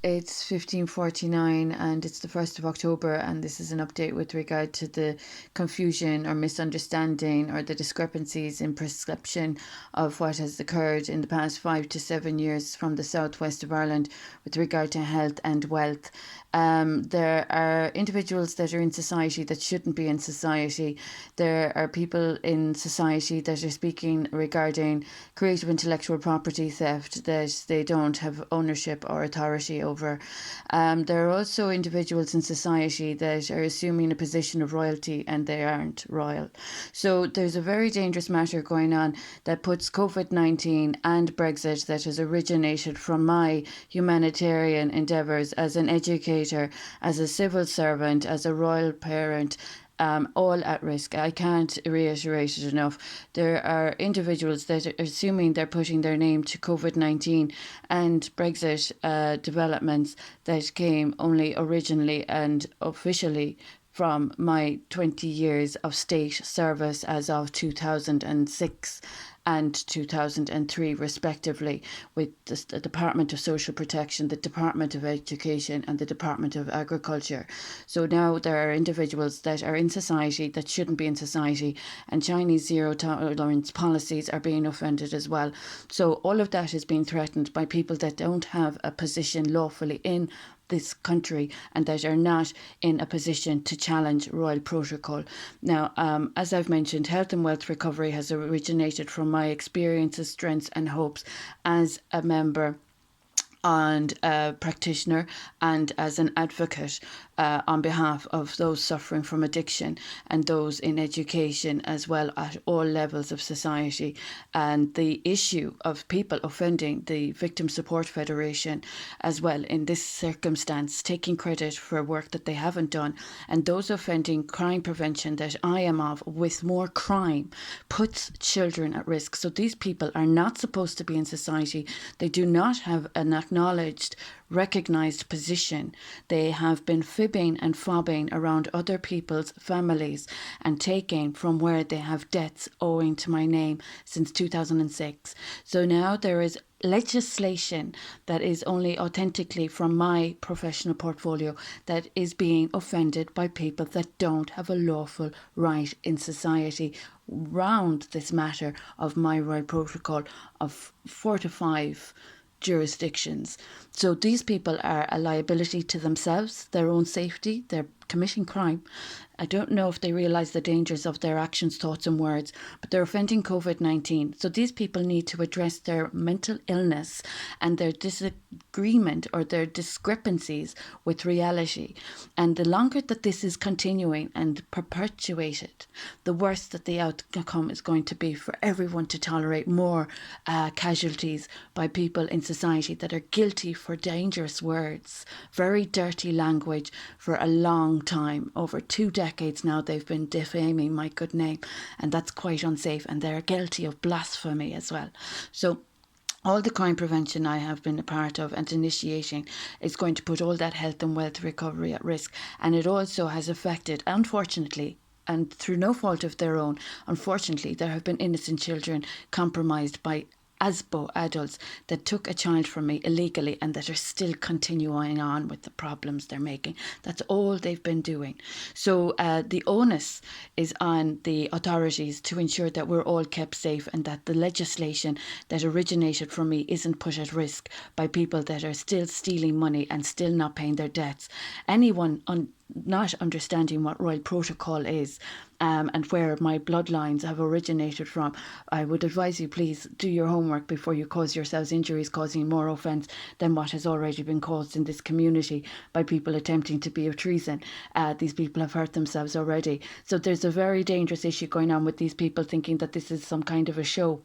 It's 15:49 and it's the 1st of October, and this is an update with regard to the confusion or misunderstanding or the discrepancies in perception of what has occurred in the past 5 to 7 years from the southwest of Ireland with regard to health and wealth. There are individuals that are in society that shouldn't be in society. There are people in society that are speaking regarding creative intellectual property theft that they don't have ownership or authority over. There are also individuals in society that are assuming a position of royalty and they aren't royal. So there's a very dangerous matter going on that puts COVID-19 and Brexit, that has originated from my humanitarian endeavours as an educator, as a civil servant, as a royal parent, all at risk. I can't reiterate it enough. There are individuals that are assuming they're putting their name to COVID-19 and Brexit developments that came only originally and officially from my 20 years of state service as of 2006 and 2003 respectively, with the Department of Social Protection, the Department of Education and the Department of Agriculture. So now there are individuals that are in society that shouldn't be in society, and Chinese zero tolerance policies are being offended as well. So all of that is being threatened by people that don't have a position lawfully in this country and that are not in a position to challenge royal protocol. Now, as I've mentioned, health and wealth recovery has originated from my experiences, strengths and hopes as a member and a practitioner and as an advocate on behalf of those suffering from addiction and those in education as well at all levels of society. And the issue of people offending the Victim Support Federation as well in this circumstance, taking credit for work that they haven't done, and those offending crime prevention that I am of with more crime, puts children at risk. So these people are not supposed to be in society. They do not have an acknowledged, recognised position. They have been fibbing and fobbing around other people's families and taking from where they have debts owing to my name since 2006. So now there is legislation that is only authentically from my professional portfolio that is being offended by people that don't have a lawful right in society round this matter of my royal protocol of 4 to 5 jurisdictions. So these people are a liability to themselves, their own safety. They're committing crime. I don't know if they realise the dangers of their actions, thoughts and words, but they're offending COVID-19. So these people need to address their mental illness and their disagreement or their discrepancies with reality. And the longer that this is continuing and perpetuated, the worse that the outcome is going to be for everyone to tolerate more casualties by people in society that are guilty for dangerous words, very dirty language for a long time. Over 2 decades now they've been defaming my good name, and that's quite unsafe, and they're guilty of blasphemy as well. So all the crime prevention I have been a part of and initiating is going to put all that health and wealth recovery at risk. And it also has affected, unfortunately, and through no fault of their own, unfortunately, there have been innocent children compromised by ASBO adults that took a child from me illegally and that are still continuing on with the problems they're making. That's all they've been doing. So the onus is on the authorities to ensure that we're all kept safe and that the legislation that originated from me isn't put at risk by people that are still stealing money and still not paying their debts. Anyone not understanding what royal protocol is and where my bloodlines have originated from, I would advise you, please do your homework before you cause yourselves injuries, causing more offence than what has already been caused in this community by people attempting to be of treason. These people have hurt themselves already. So there's a very dangerous issue going on with these people thinking that this is some kind of a show.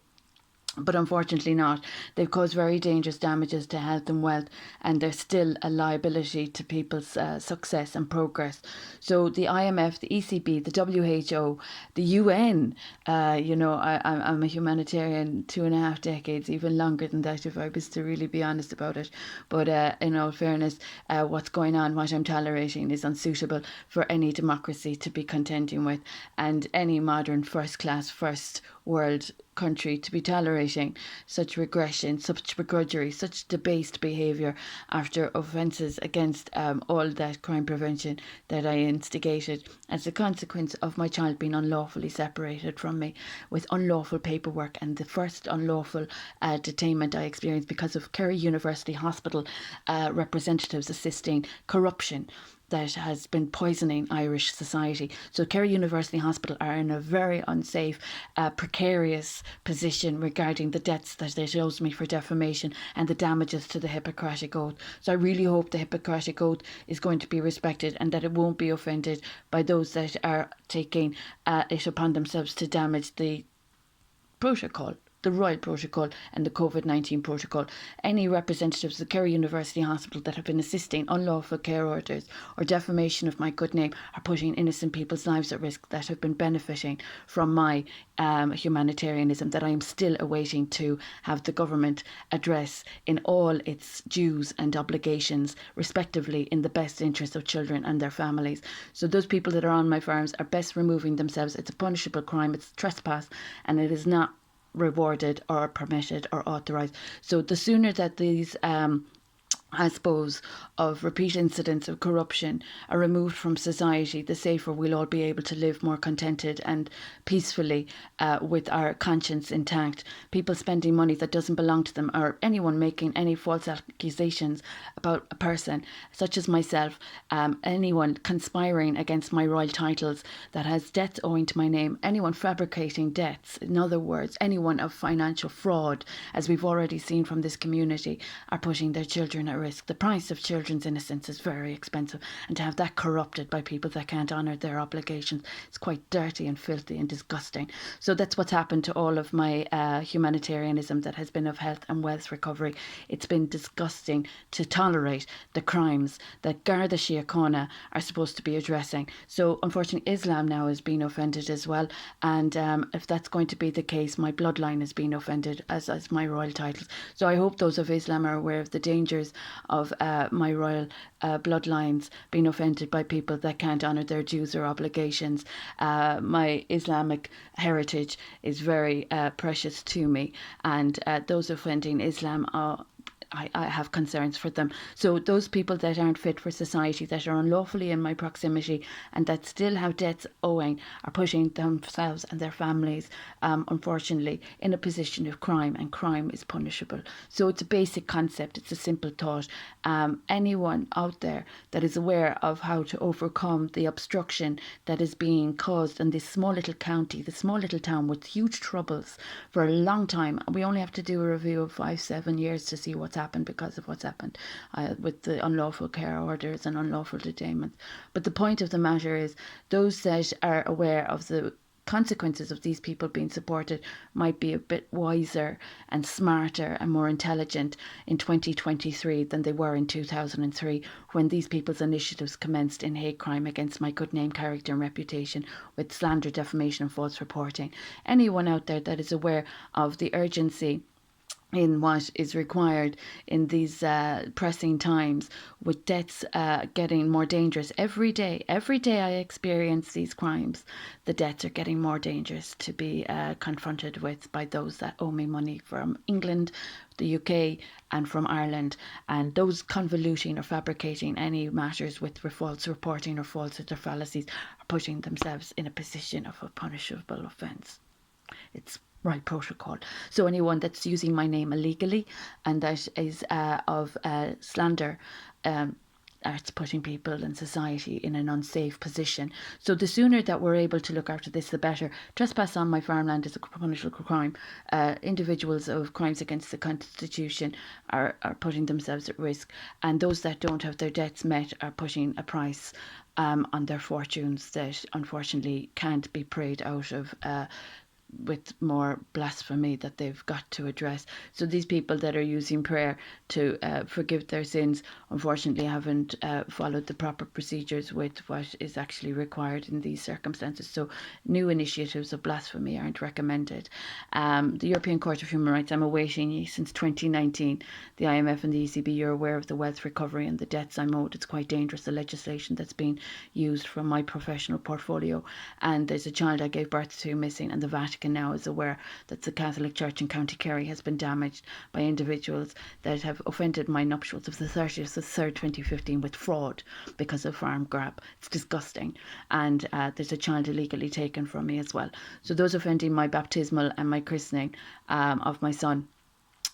But unfortunately not. They've caused very dangerous damages to health and wealth, and they're still a liability to people's success and progress. So the IMF, the ECB, the WHO, the UN, I'm a humanitarian 2.5 decades, even longer than that if I was to really be honest about it. But in all fairness, what's going on, what I'm tolerating is unsuitable for any democracy to be contending with, and any modern first class, first world country to be tolerating such regression, such begrudgery, such debased behaviour after offences against all that crime prevention that I instigated as a consequence of my child being unlawfully separated from me with unlawful paperwork, and the first unlawful detainment I experienced because of Kerry University Hospital representatives assisting corruption that has been poisoning Irish society. So Kerry University Hospital are in a very unsafe, precarious position regarding the debts that they chose me for defamation and the damages to the Hippocratic Oath. So I really hope the Hippocratic Oath is going to be respected and that it won't be offended by those that are taking it upon themselves to damage the protocol, the Royal Protocol and the COVID-19 Protocol. Any representatives of the Kerry University Hospital that have been assisting unlawful care orders or defamation of my good name are putting innocent people's lives at risk that have been benefiting from my humanitarianism that I am still awaiting to have the government address in all its dues and obligations, respectively, in the best interest of children and their families. So those people that are on my farms are best removing themselves. It's a punishable crime, it's trespass, and it is not rewarded or permitted or authorised. So the sooner that these I suppose, of repeat incidents of corruption are removed from society, the safer we'll all be able to live more contented and peacefully with our conscience intact. People spending money that doesn't belong to them, or anyone making any false accusations about a person, such as myself, anyone conspiring against my royal titles that has debts owing to my name, anyone fabricating debts, in other words, anyone of financial fraud, as we've already seen from this community, are putting their children at risk. The price of children's innocence is very expensive, and to have that corrupted by people that can't honour their obligations is quite dirty and filthy and disgusting. So that's what's happened to all of my humanitarianism that has been of health and wealth recovery. It's been disgusting to tolerate the crimes that Garda Síochána are supposed to be addressing. So unfortunately Islam now is being offended as well, and if that's going to be the case, my bloodline is being offended as my royal titles. So I hope those of Islam are aware of the dangers of my royal bloodlines being offended by people that can't honour their dues or obligations. My Islamic heritage is very precious to me, and those offending Islam are I have concerns for them. So those people that aren't fit for society, that are unlawfully in my proximity and that still have debts owing, are putting themselves and their families, unfortunately, in a position of crime, and crime is punishable. So it's a basic concept, it's a simple thought. Anyone out there that is aware of how to overcome the obstruction that is being caused in this small little county, the small little town with huge troubles for a long time. We only have to do a review of 5-7 years to see what's happened because of what's happened with the unlawful care orders and unlawful detainment. But the point of the matter is, those that are aware of the consequences of these people being supported might be a bit wiser and smarter and more intelligent in 2023 than they were in 2003, when these people's initiatives commenced in hate crime against my good name, character and reputation, with slander, defamation and false reporting. Anyone out there that is aware of the urgency in what is required in these pressing times, with deaths getting more dangerous every day I experience these crimes, the deaths are getting more dangerous to be confronted with by those that owe me money from England, the UK and from Ireland, and those convoluting or fabricating any matters with false reporting or falsehoods or fallacies are putting themselves in a position of a punishable offence. It's right protocol. So anyone that's using my name illegally and that is of slander, it's putting people and society in an unsafe position. So the sooner that we're able to look after this, the better. Trespass on my farmland is a punishable crime. Individuals of crimes against the Constitution are putting themselves at risk, and those that don't have their debts met are putting a price on their fortunes that unfortunately can't be prayed out of with more blasphemy that they've got to address. So these people that are using prayer to forgive their sins, unfortunately haven't followed the proper procedures with what is actually required in these circumstances. So new initiatives of blasphemy aren't recommended. The European Court of Human Rights, I'm awaiting since 2019. The IMF and the ECB, you're aware of the wealth recovery and the debts I'm owed. It's quite dangerous, the legislation that's been used from my professional portfolio. And there's a child I gave birth to missing, and the Vatican Vatican now is aware that the Catholic Church in County Kerry has been damaged by individuals that have offended my nuptials of the 30th of the 3rd, 2015 with fraud because of farm grab. It's disgusting. And there's a child illegally taken from me as well. So those offending my baptismal and my christening of my son,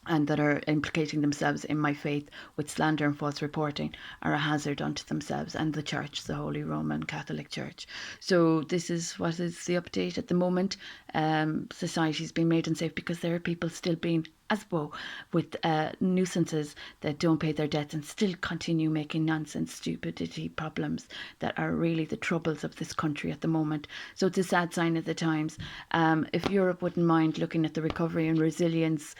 and that are implicating themselves in my faith with slander and false reporting, are a hazard unto themselves and the Church, the Holy Roman Catholic Church. So this is what is the update at the moment. Society's been made unsafe because there are people still being as well with nuisances that don't pay their debts and still continue making nonsense, stupidity problems that are really the troubles of this country at the moment. So it's a sad sign of the times. If Europe wouldn't mind looking at the recovery and resilience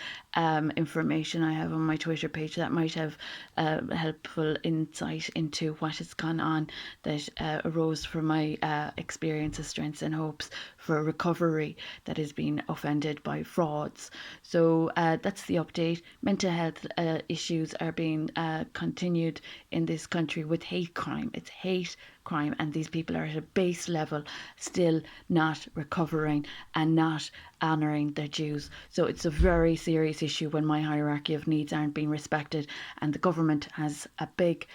information I have on my Twitter page, that might have helpful insight into what has gone on that arose from my experiences, strengths and hopes for recovery that has been offended by frauds. So that's the update. Mental health issues are being continued in this country with hate crime. It's hate crime, and these people are at a base level still not recovering and not honouring their dues. So it's a very serious issue when my hierarchy of needs aren't being respected, and the government has a big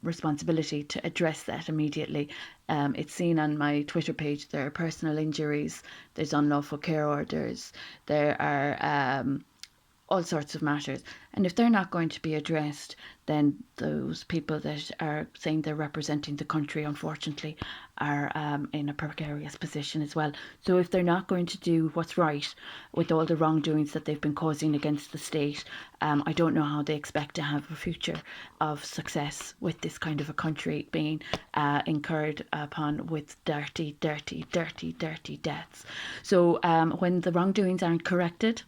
responsibility to address that immediately. It's seen on my Twitter page. There are personal injuries, there's unlawful care orders, there are all sorts of matters. And if they're not going to be addressed, then those people that are saying they're representing the country, unfortunately, are in a precarious position as well. So if they're not going to do what's right with all the wrongdoings that they've been causing against the state, I don't know how they expect to have a future of success with this kind of a country being incurred upon with dirty debts. So when the wrongdoings aren't corrected,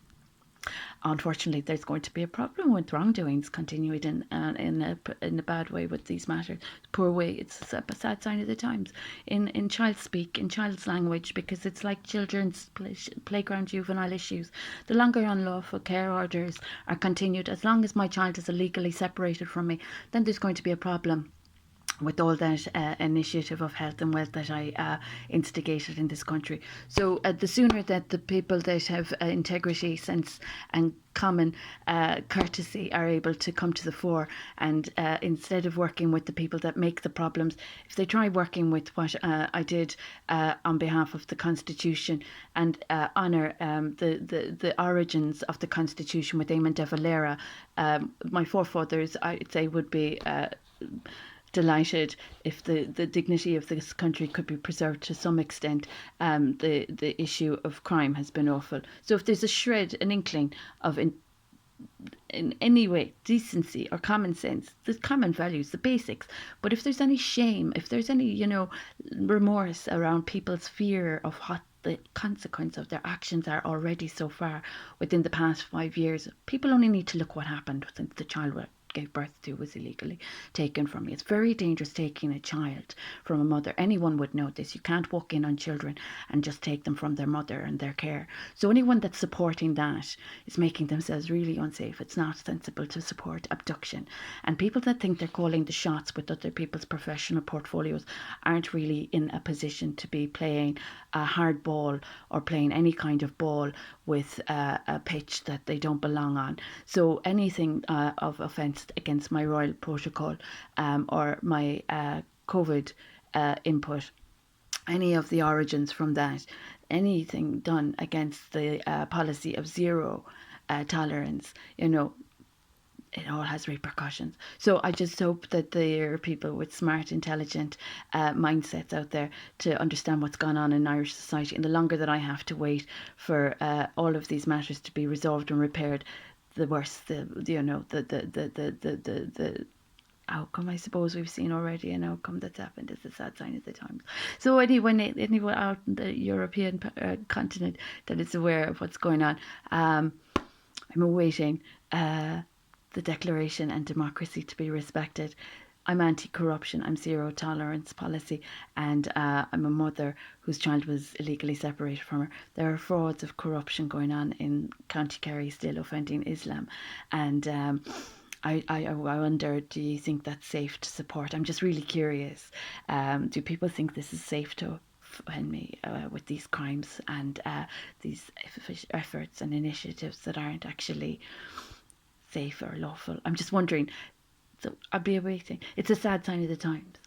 unfortunately, there's going to be a problem with wrongdoings continued in a bad way with these matters. Poor way. It's a sad sign of the times. In child speak, in child's language, because it's like children's playground juvenile issues. The longer unlawful care orders are continued, as long as my child is illegally separated from me, then there's going to be a problem with all that initiative of health and wealth that I instigated in this country. So the sooner that the people that have integrity, sense and common courtesy are able to come to the fore, and instead of working with the people that make the problems, if they try working with what I did on behalf of the Constitution and honour the origins of the Constitution with Eamon de Valera, my forefathers, I'd say, would be delighted if the dignity of this country could be preserved to some extent. The issue of crime has been awful. So if there's a shred, an inkling of in any way decency or common sense, the common values, the basics, but if there's any shame, if there's any remorse around people's fear of what the consequence of their actions are already so far within the past 5 years, people only need to look what happened since the child gave birth to was illegally taken from me. It's very dangerous taking a child from a mother. Anyone would know this. You can't walk in on children and just take them from their mother and their care. So anyone that's supporting that is making themselves really unsafe. It's not sensible to support abduction. And people that think they're calling the shots with other people's professional portfolios aren't really in a position to be playing a hard ball or playing any kind of ball with a pitch that they don't belong on. So anything of offence against my royal protocol or my COVID input, any of the origins from that, anything done against the policy of zero tolerance, it all has repercussions. So I just hope that there are people with smart, intelligent mindsets out there to understand what's gone on in Irish society. And the longer that I have to wait for all of these matters to be resolved and repaired, the worse the outcome, I suppose, we've seen already. An outcome that's happened is a sad sign of the times. So anyone out in the European continent that is aware of what's going on, I'm awaiting the declaration and democracy to be respected. I'm anti-corruption, I'm zero tolerance policy, and I'm a mother whose child was illegally separated from her. There are frauds of corruption going on in County Kerry still offending Islam, and I wonder, do you think that's safe to support? I'm just really curious. Do people think this is safe to offend me with these crimes and these efforts and initiatives that aren't actually safe or lawful. I'm just wondering. So I'd be awaiting. It's a sad sign of the times.